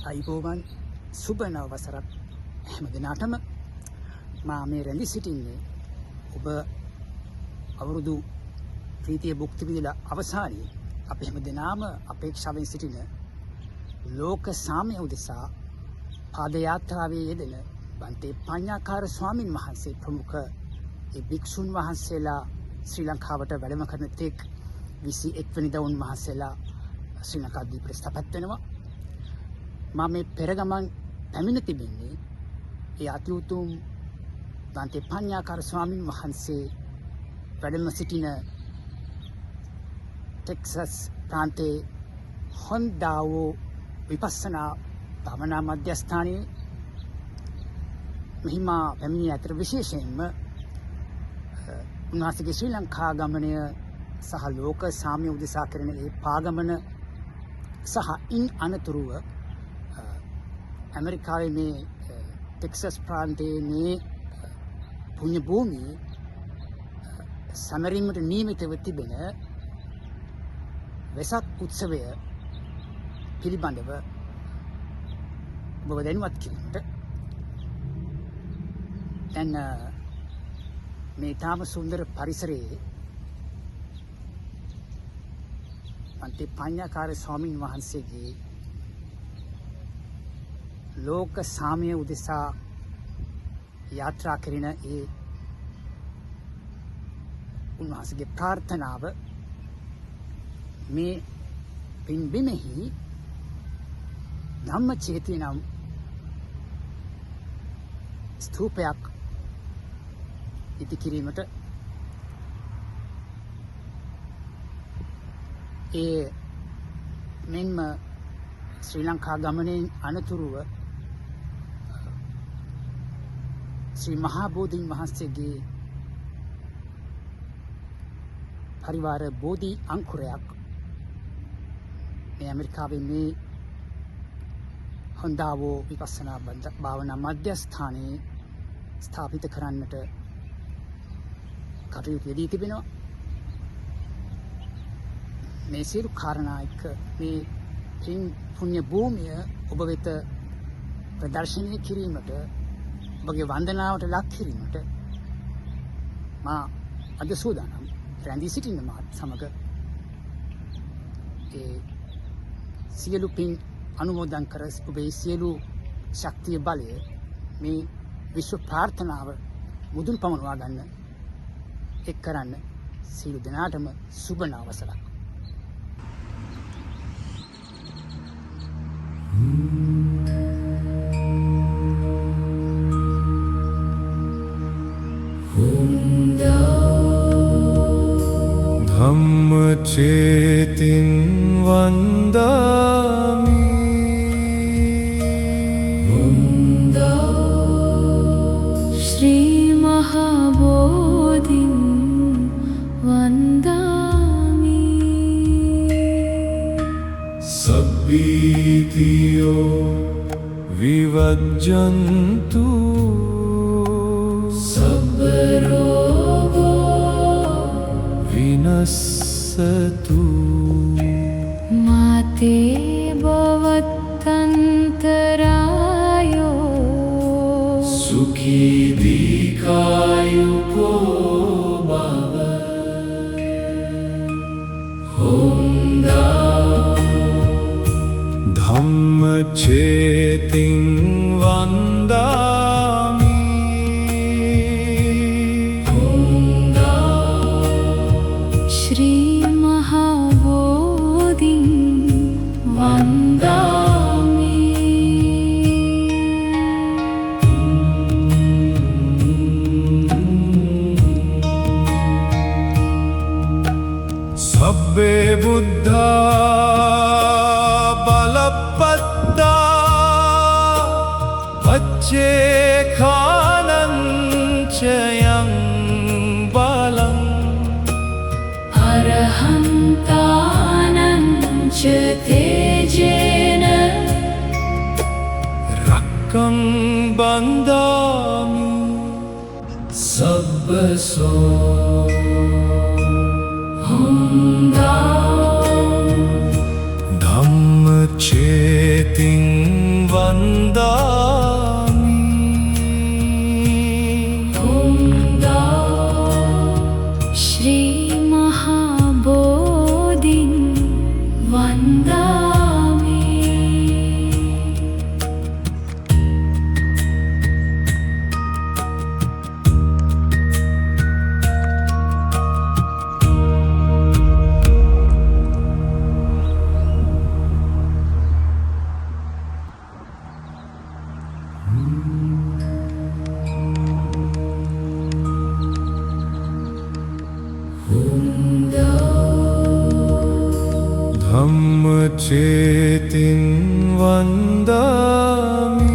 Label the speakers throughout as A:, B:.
A: අයිබෝවන් සුබ නව වසරක් හැම දිනටම මා මේ රැඳී සිටින්නේ ඔබ අවුරුදු ප්‍රීතිය භුක්ති විඳලා අවසානයේ අපි හැම දිනම අපේක්ෂාවෙන් සිටින ලෝක සාමය උදෙසා පාදයාත්‍රාවේ යෙදෙන බන්තේ පඤ්ඤාකාර ස්වාමින් වහන්සේ ප්‍රමුඛ ඒ භික්ෂුන් වහන්සේලා ශ්‍රී ලංකාවට වැඩම කරන තෙක් 21 වෙනිදා උන්වහන්සේලා ශ්‍රී ලංකාදීපට ස්ථාපිත වෙනවා. මම මේ පෙරගමන් පැමිණ තිබෙන්නේ ඒ අති උතුම් බන්තේ පඤ්ඤාකාර ස්වාමින් වහන්සේ වැඩම සිටින ටෙක්සස් ප්‍රාන්තයේ හොන්ඩාවෝ විපස්සනා භාවනා මධ්‍යස්ථානයේ මෙහිමා පැමිණිය අතර විශේෂයෙන්ම උන්වහන්සේගේ ශ්‍රී ලංකා ගමනය සහ ලෝක සාමය උදෙසා කරන ඒ පාගමන සහ ඉන් අනතුරුව ඇමරිකාවේ මේ ටෙක්සස් ප්‍රාන්තයේ මේ පුණ්‍ය භූමියේ සමරීමට නියමිතව තිබෙන වෙසක් උත්සවය පිළිබඳව ඔබ දැනුවත් කිරීමට දැන් මේ තාම සුන්දර පරිසරයේ බන්තේ පඤ්ඤාකාර ස්වාමීන් වහන්සේගේ ලෝක සාමය උදෙසා යාත්‍රා කරන ඒ උන්වහන්සේගේ ප්‍රාර්ථනාව මේ පින්බිමෙහි ධම්මචේතිය නම් ස්තූපයක් ඉදි කිරීමට ඒ මෙන්ම ශ්‍රී ලංකා ගමනෙන් අනතුරුව ශ්‍රී මහා බෝධීන් වහන්සේගේ පරිවාර බෝධි අංකුරයක් මේ ඇමරිකාවේ මේ හොන්ඩාවෝ විපස්සනා භාවනා මධ්‍යස්ථානයේ ස්ථාපිත කරන්නට කටයුතු යෙදී තිබෙනවා. මේ සියලු කාරණා එක්ක මේ පුණ්‍ය භූමිය ඔබ වෙත ප්‍රදර්ශනය කිරීමට ඔබගේ වන්දනාවට ලක් කිරීමට මා අද සූදානම් රැඳී සිටින මාත් සමග ඒ සියලු පින් අනුමෝදන් කර ඔබේ සියලු ශක්තිය බලය මේ විශ්ව ප්‍රාර්ථනාව මුදුන් පමුණවා ගන්න එක් කරන්න සියලු දෙනාටම සුබ නවසරක්.
B: ධම්මචේතින් වන්දාමි
C: ශ්‍රී මහා බෝධින් වන්දාමි
B: සබ්බීතියෝ විවජ්ජන්තු
C: සබ්බ රෝගෝ
B: විනස්සතු
C: මාතේ භවත්තන්තරායෝ
B: සුඛී දීඝායුකෝ භව හොන්දා ධම්මචේතින් වන්දාමි
C: ශ්‍රී මහා බෝධින් වන්දාමි
B: සබ්බේ බුද්ධා බලපත්තා වච්චේඛානංචයං බලං
C: අරහන්තානං ච තේජේන
B: රක්කං බන්දාමි සබ්බසෝ
C: හොන්දා
B: ධම්මචේතින් ධම්මචේතින් වන්දාමි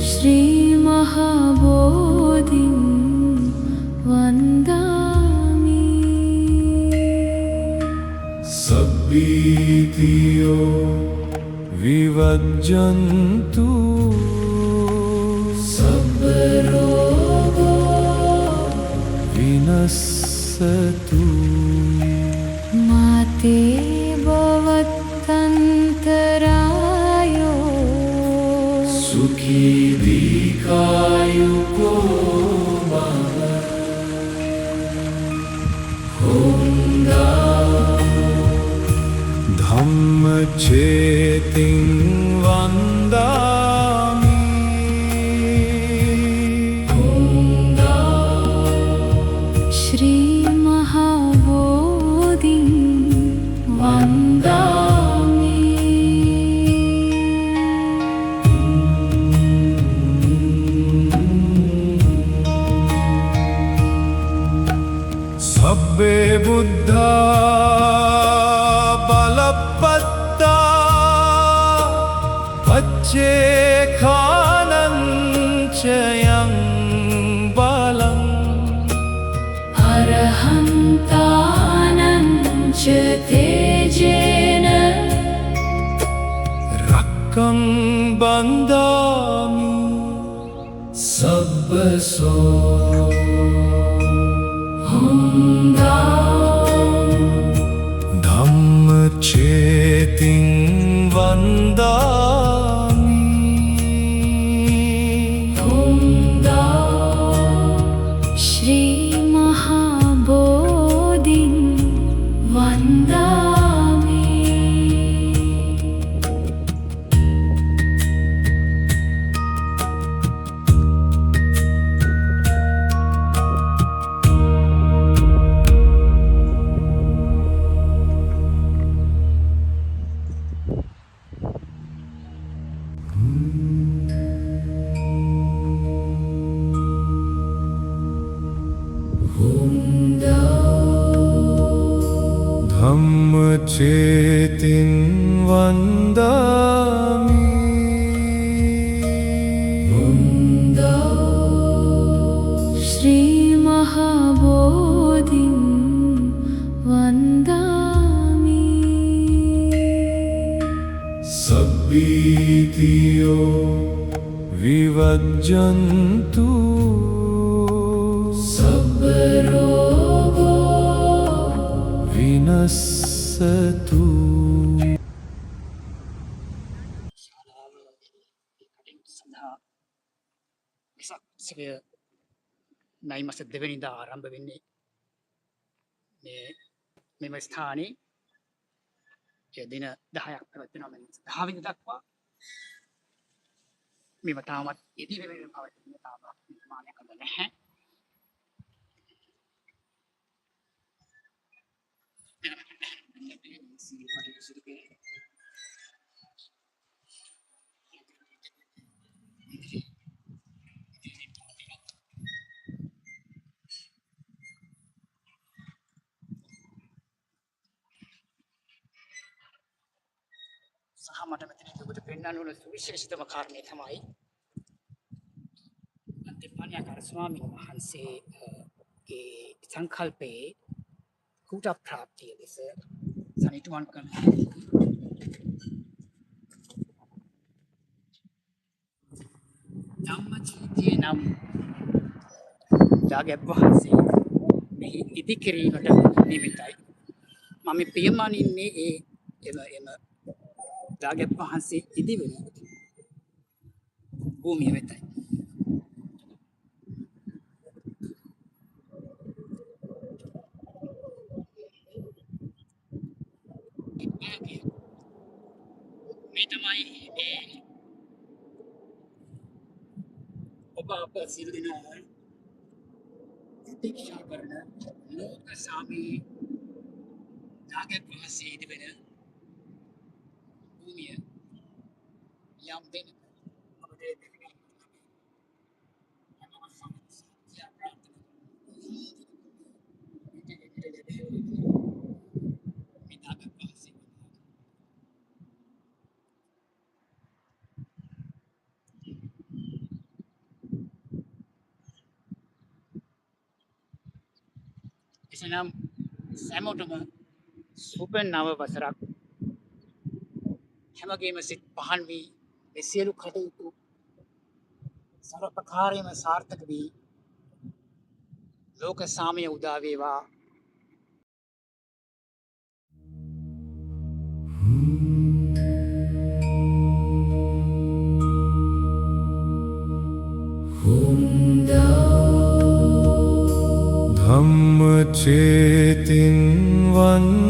C: Shri Mahabodhin Vandami
B: Sabbitiyo vivajjantu
C: Sabbarogo
B: vinassatu
C: Mate Bhavatantarayo
B: Sukhi dikayuko bhava Honda Dhammaceti'n vandami
C: Honda Shri Mahabodhin Vandami
B: Sabbe buddha balapatta Paccekhanam chayam balam
C: Arahantanam cha tejena
B: Rakkam bandami Sabbaso
C: Honda
B: Dhammaceti'n vandami
C: Honda Shri Mahabodhin Vandami
B: Dhammaceti'n vandami
C: Honda Shri Mahabodhin Vandami
B: Sabbitiyo vivajjantu
C: Sabbarogo
B: vinassatu
A: ශාලාව කටයුතු සඳහා වෙසක් උත්සවය මැයි මස 2 වෙනිදා ආරම්භ වෙන්නේ මෙම ස්ථානයේ දින 10ක් පැවැත්වෙනවා. මෙන්න 10 වෙනි දක්වා මේව තාමත් ඉදිරියට පවතින තාමත් නිර්මාණයක් අද නැහැ. සහ මට මෙතනදී ඔබට පෙන්වන්න ඕන සුවිශේෂිතම කාරණේ තමයි අන්තිපාණ්‍යකාර ස්වාමීන් වහන්සේගේ සංකල්පයේ කුට ප්‍රාප්තිය ලෙස සනිටුවන් කරන ධම්මචීතිය නම් දාගැබ් වහන්සේ මෙහි ඉදිකිරීමට නිමිතයි. මම පියමනින්නේ එම දාගැබ් වහන්සේ ඉදිවෙන භූමිය වෙතයි. මේ තමයි ඔබ අප සියලු දෙනා ප්‍රතික්ෂා කරන ලෝක සාමී දාගැබ් වහන්සේ ඉදිවෙන භූමිය යම් දෙන අපට එසනම් සැමෝටම සුබ නව වසරක් හැමගේම සිත් පහන් වී මේ සියලු කටයුතු සර්වපකාරයෙන්ම සාර්ථක වී ලෝක සාමය උදා වේවා.
B: ධම්ම චේතින් වන්